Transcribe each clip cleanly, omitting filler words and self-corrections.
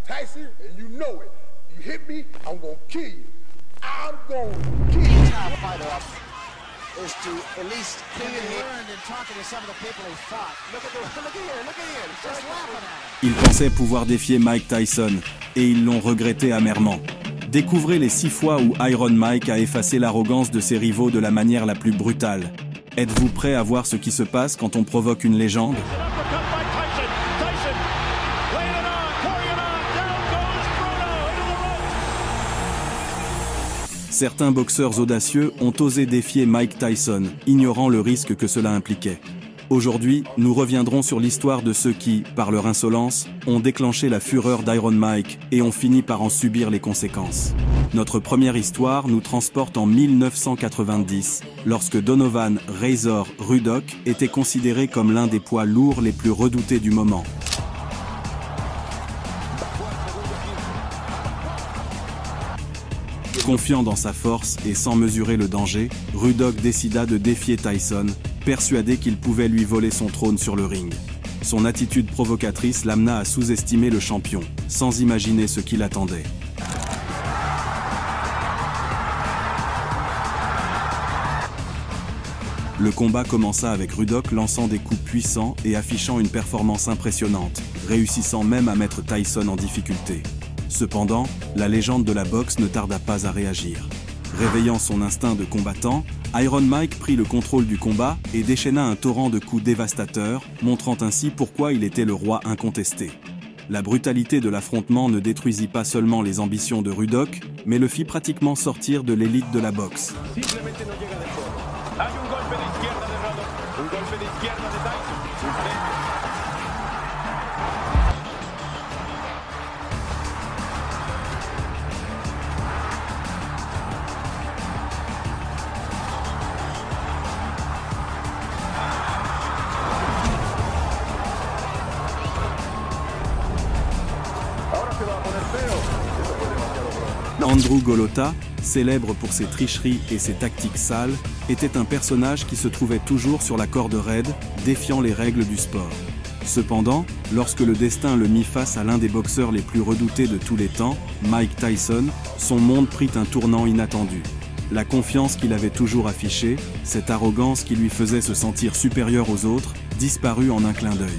Tyson, and you know it. You hit me, I'm gonna kill you. I'm gonna kill you. Top fighter up is to at least be learned and talking to some of the people he fought. Look here, just laughing at him. Ils pensaient pouvoir défier Mike Tyson, et ils l'ont regretté amèrement. Découvrez les 6 fois où Iron Mike a effacé l'arrogance de ses rivaux de la manière la plus brutale. Êtes-vous prêt à voir ce qui se passe quand on provoque une légende ? Certains boxeurs audacieux ont osé défier Mike Tyson, ignorant le risque que cela impliquait. Aujourd'hui, nous reviendrons sur l'histoire de ceux qui, par leur insolence, ont déclenché la fureur d'Iron Mike et ont fini par en subir les conséquences. Notre première histoire nous transporte en 1990, lorsque Donovan Razor Rudock était considéré comme l'un des poids lourds les plus redoutés du moment. Confiant dans sa force et sans mesurer le danger, Rudock décida de défier Tyson, persuadé qu'il pouvait lui voler son trône sur le ring. Son attitude provocatrice l'amena à sous-estimer le champion, sans imaginer ce qui l'attendait. Le combat commença avec Rudock lançant des coups puissants et affichant une performance impressionnante, réussissant même à mettre Tyson en difficulté. Cependant, la légende de la boxe ne tarda pas à réagir. Réveillant son instinct de combattant, Iron Mike prit le contrôle du combat et déchaîna un torrent de coups dévastateurs, montrant ainsi pourquoi il était le roi incontesté. La brutalité de l'affrontement ne détruisit pas seulement les ambitions de Rudock, mais le fit pratiquement sortir de l'élite de la boxe. Andrew Golota, célèbre pour ses tricheries et ses tactiques sales, était un personnage qui se trouvait toujours sur la corde raide, défiant les règles du sport. Cependant, lorsque le destin le mit face à l'un des boxeurs les plus redoutés de tous les temps, Mike Tyson, son monde prit un tournant inattendu. La confiance qu'il avait toujours affichée, cette arrogance qui lui faisait se sentir supérieur aux autres, disparut en un clin d'œil.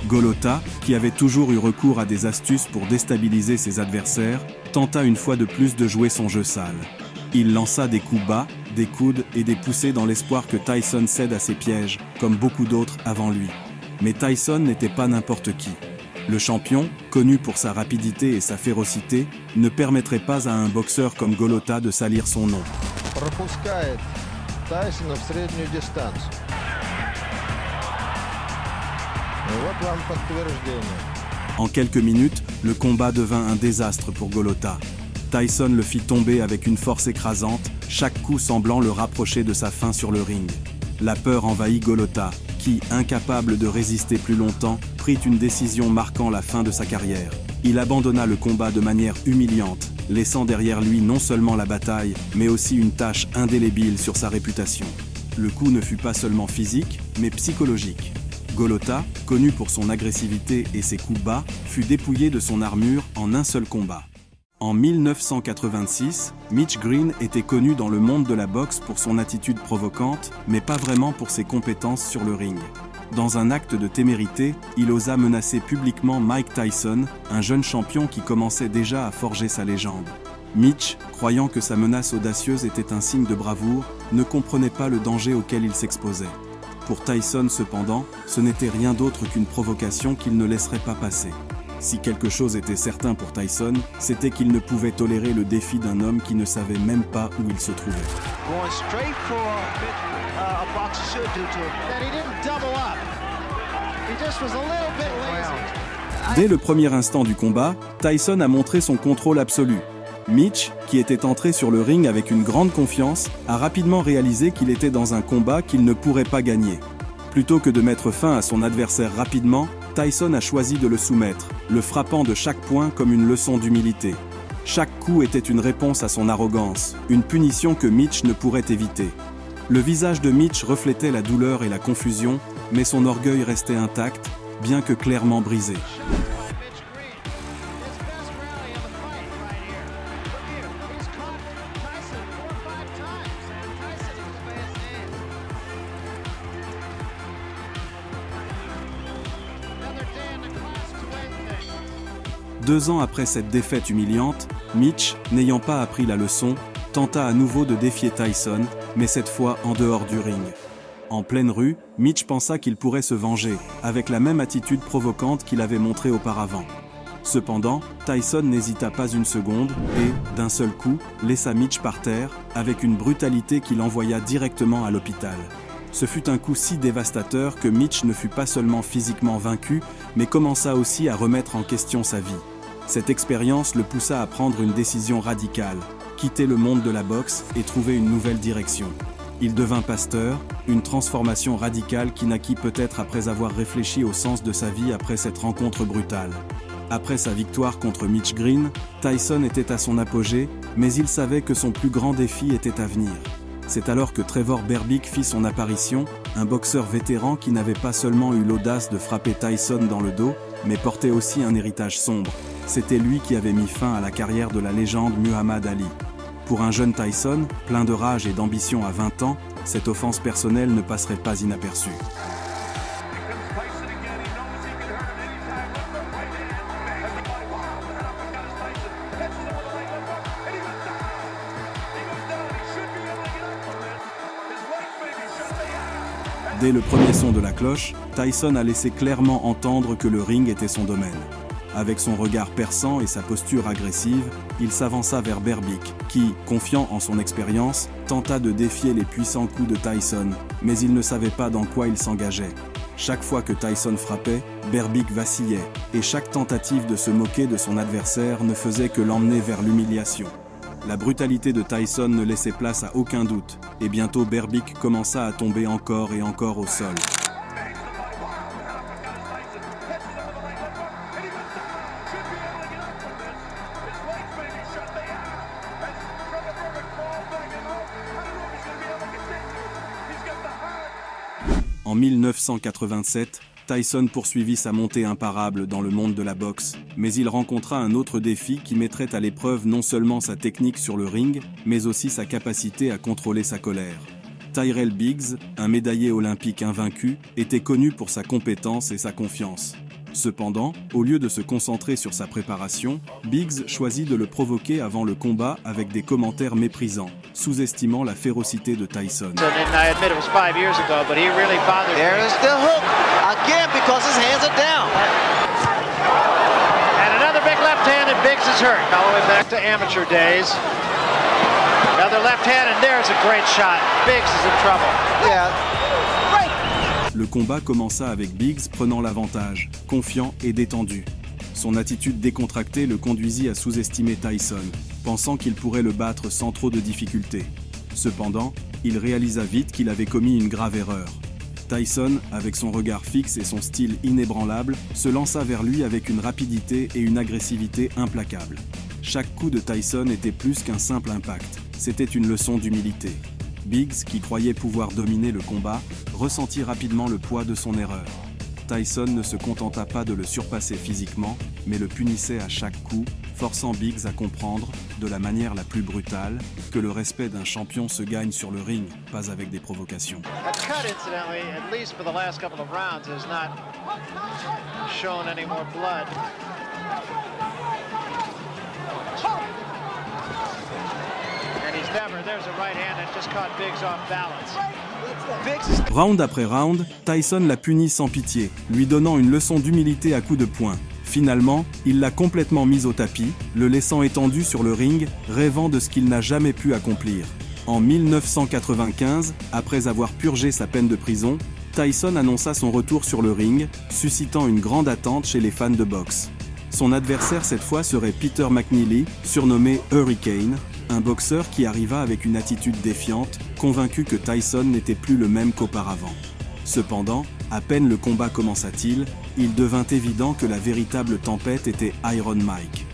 Golota, qui avait toujours eu recours à des astuces pour déstabiliser ses adversaires, tenta une fois de plus de jouer son jeu sale. Il lança des coups bas, des coudes et des poussées dans l'espoir que Tyson cède à ses pièges, comme beaucoup d'autres avant lui. Mais Tyson n'était pas n'importe qui. Le champion, connu pour sa rapidité et sa férocité, ne permettrait pas à un boxeur comme Golota de salir son nom. En quelques minutes, le combat devint un désastre pour Golota. Tyson le fit tomber avec une force écrasante, chaque coup semblant le rapprocher de sa fin sur le ring. La peur envahit Golota, qui, incapable de résister plus longtemps, prit une décision marquant la fin de sa carrière. Il abandonna le combat de manière humiliante, laissant derrière lui non seulement la bataille, mais aussi une tache indélébile sur sa réputation. Le coup ne fut pas seulement physique, mais psychologique. Golota, connu pour son agressivité et ses coups bas, fut dépouillé de son armure en un seul combat. En 1986, Mitch Green était connu dans le monde de la boxe pour son attitude provocante, mais pas vraiment pour ses compétences sur le ring. Dans un acte de témérité, il osa menacer publiquement Mike Tyson, un jeune champion qui commençait déjà à forger sa légende. Mitch, croyant que sa menace audacieuse était un signe de bravoure, ne comprenait pas le danger auquel il s'exposait. Pour Tyson cependant, ce n'était rien d'autre qu'une provocation qu'il ne laisserait pas passer. Si quelque chose était certain pour Tyson, c'était qu'il ne pouvait tolérer le défi d'un homme qui ne savait même pas où il se trouvait. Dès le premier instant du combat, Tyson a montré son contrôle absolu. Mitch, qui était entré sur le ring avec une grande confiance, a rapidement réalisé qu'il était dans un combat qu'il ne pourrait pas gagner. Plutôt que de mettre fin à son adversaire rapidement, Tyson a choisi de le soumettre, le frappant de chaque point comme une leçon d'humilité. Chaque coup était une réponse à son arrogance, une punition que Mitch ne pourrait éviter. Le visage de Mitch reflétait la douleur et la confusion, mais son orgueil restait intact, bien que clairement brisé. 2 ans après cette défaite humiliante, Mitch, n'ayant pas appris la leçon, tenta à nouveau de défier Tyson, mais cette fois en dehors du ring. En pleine rue, Mitch pensa qu'il pourrait se venger, avec la même attitude provocante qu'il avait montrée auparavant. Cependant, Tyson n'hésita pas une seconde et, d'un seul coup, laissa Mitch par terre, avec une brutalité qui l'envoya directement à l'hôpital. Ce fut un coup si dévastateur que Mitch ne fut pas seulement physiquement vaincu, mais commença aussi à remettre en question sa vie. Cette expérience le poussa à prendre une décision radicale, quitter le monde de la boxe et trouver une nouvelle direction. Il devint pasteur, une transformation radicale qui naquit peut-être après avoir réfléchi au sens de sa vie après cette rencontre brutale. Après sa victoire contre Mitch Green, Tyson était à son apogée, mais il savait que son plus grand défi était à venir. C'est alors que Trevor Berbick fit son apparition, un boxeur vétéran qui n'avait pas seulement eu l'audace de frapper Tyson dans le dos, mais portait aussi un héritage sombre. C'était lui qui avait mis fin à la carrière de la légende Muhammad Ali. Pour un jeune Tyson, plein de rage et d'ambition à 20 ans, cette offense personnelle ne passerait pas inaperçue. Dès le premier son de la cloche, Tyson a laissé clairement entendre que le ring était son domaine. Avec son regard perçant et sa posture agressive, il s'avança vers Berbick, qui, confiant en son expérience, tenta de défier les puissants coups de Tyson, mais il ne savait pas dans quoi il s'engageait. Chaque fois que Tyson frappait, Berbick vacillait, et chaque tentative de se moquer de son adversaire ne faisait que l'emmener vers l'humiliation. La brutalité de Tyson ne laissait place à aucun doute, et bientôt Berbick commença à tomber encore et encore au sol. En 1987, Tyson poursuivit sa montée imparable dans le monde de la boxe, mais il rencontra un autre défi qui mettrait à l'épreuve non seulement sa technique sur le ring, mais aussi sa capacité à contrôler sa colère. Tyrell Biggs, un médaillé olympique invaincu, était connu pour sa compétence et sa confiance. Cependant, au lieu de se concentrer sur sa préparation, Biggs choisit de le provoquer avant le combat avec des commentaires méprisants, sous-estimant la férocité de Tyson. Le combat commença avec Biggs prenant l'avantage, confiant et détendu. Son attitude décontractée le conduisit à sous-estimer Tyson, pensant qu'il pourrait le battre sans trop de difficultés. Cependant, il réalisa vite qu'il avait commis une grave erreur. Tyson, avec son regard fixe et son style inébranlable, se lança vers lui avec une rapidité et une agressivité implacables. Chaque coup de Tyson était plus qu'un simple impact, c'était une leçon d'humilité. Biggs, qui croyait pouvoir dominer le combat, ressentit rapidement le poids de son erreur. Tyson ne se contenta pas de le surpasser physiquement, mais le punissait à chaque coup, forçant Biggs à comprendre, de la manière la plus brutale, que le respect d'un champion se gagne sur le ring, pas avec des provocations. Round après round, Tyson l'a puni sans pitié, lui donnant une leçon d'humilité à coups de poing. Finalement, il l'a complètement mis au tapis, le laissant étendu sur le ring, rêvant de ce qu'il n'a jamais pu accomplir. En 1995, après avoir purgé sa peine de prison, Tyson annonça son retour sur le ring, suscitant une grande attente chez les fans de boxe. Son adversaire cette fois serait Peter McNeely, surnommé Hurricane, un boxeur qui arriva avec une attitude défiante, convaincu que Tyson n'était plus le même qu'auparavant. Cependant, à peine le combat commença-t-il, il devint évident que la véritable tempête était Iron Mike.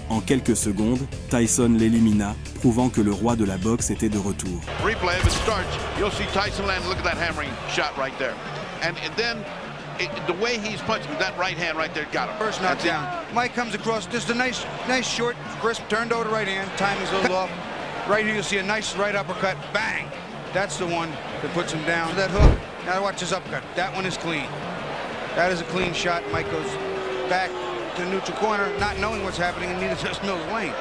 En quelques secondes, Tyson l'élimina, prouvant que le roi de la boxe était de retour. Replay, if it starts, you'll see Tyson land. Look at that hammering shot right there. And then the way he's punching, that right hand right there got him. First knockdown. Mike comes across. Just a nice short, crisp, turned over right hand. Timing's a little off. Right here, you'll see a nice right uppercut. Bang! That's the one that puts him down. That hook. Now watch his uppercut. That one is clean. That is a clean shot. Mike goes back, to neutral corner, not knowing what's happening, and neither does Mills Lane.